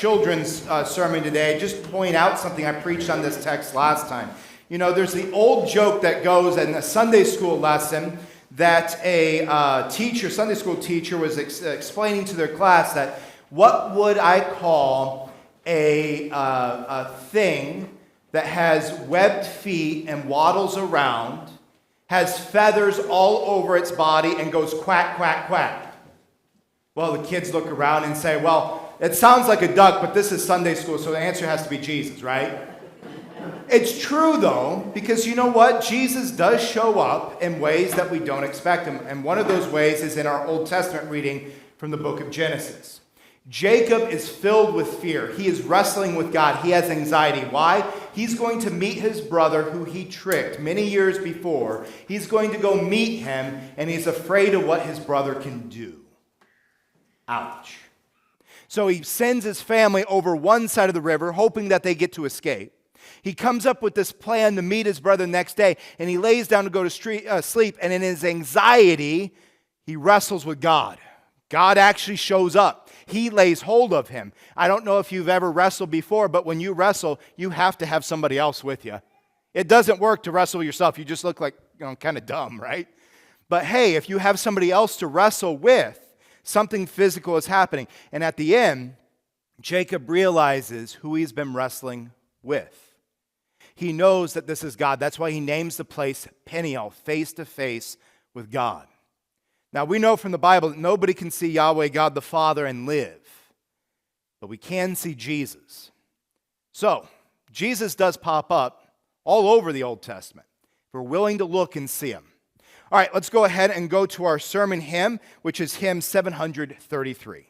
children's sermon today, just point out something I preached on this text last time. You know, there's the old joke that goes in a Sunday school lesson that a Sunday school teacher was explaining to their class that what would I call a thing that has webbed feet and waddles around, has feathers all over its body, and goes quack, quack, quack. Well, the kids look around and say, well, it sounds like a duck, but this is Sunday school, so the answer has to be Jesus, right? It's true, though, because you know what? Jesus does show up in ways that we don't expect him, and one of those ways is in our Old Testament reading from the book of Genesis. Jacob is filled with fear. He is wrestling with God. He has anxiety. Why? He's going to meet his brother who he tricked many years before. He's going to go meet him, and he's afraid of what his brother can do. Ouch. So he sends his family over one side of the river, hoping that they get to escape. He comes up with this plan to meet his brother the next day, and he lays down to go to sleep, and in his anxiety, he wrestles with God. God actually shows up. He lays hold of him. I don't know if you've ever wrestled before, but when you wrestle, you have to have somebody else with you. It doesn't work to wrestle yourself. You just look like, kind of dumb, right? But hey, if you have somebody else to wrestle with, something physical is happening. And at the end, Jacob realizes who he's been wrestling with. He knows that this is God. That's why he names the place Peniel, face to face with God. Now, we know from the Bible that nobody can see Yahweh, God the Father, and live. But we can see Jesus. So, Jesus does pop up all over the Old Testament. If we're willing to look and see him. All right, let's go ahead and go to our sermon hymn, which is hymn 733.